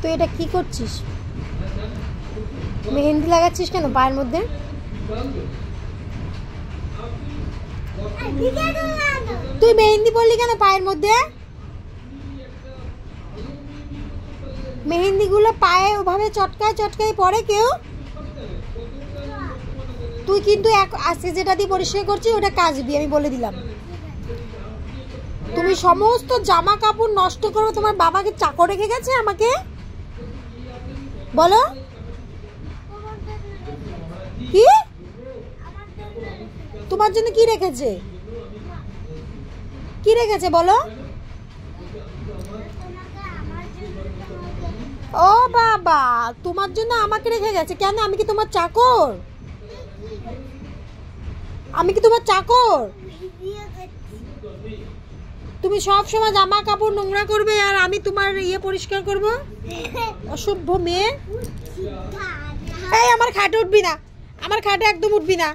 তুই এটা কি করছিস? মেহেন্দি লাগাচ্ছিস কেন পায়ের মধ্যে? তুই মেহেন্দি পরলি কেন পায়ের মধ্যে? মেহেন্দিগুলো পায়ে ওভাবে চটকায় চটকায় পরে কেউ? তুই কিন্তু আজকে যেটা দিয়ে পরিষ্কার করছিস ওটা কাচবি, আমি বলে দিলাম। তুমি সমস্ত জামা কাপড় নষ্ট করো। তোমার বাবাকে চাকর রেখে গেছে আমাকে? বলো কি তোমার জন্য কি রেখেছে? কি রেখেছে বলো? ও বাবা, তোমার জন্য আমাকে রেখে গেছে কেন? আমি কি তোমার চাকর? আমি কি তোমার চাকর? তুমি সব সময় জামা কাপড় নোংরা করবে আর আমি তোমার ইয়ে পরিষ্কার করব? অসভ্য মেয়ে। এই আমার খাটে উঠবি না, আমার খাটে একদম উঠবি না।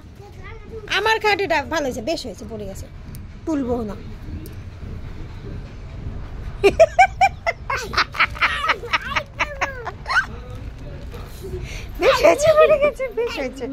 আমার খাটেটা ভালো হয়েছে, বেশ হয়েছে, পড়ে গেছে, তুলবো না। বেশ হয়েছে, পড়ে গেছে, বেশ হয়েছে।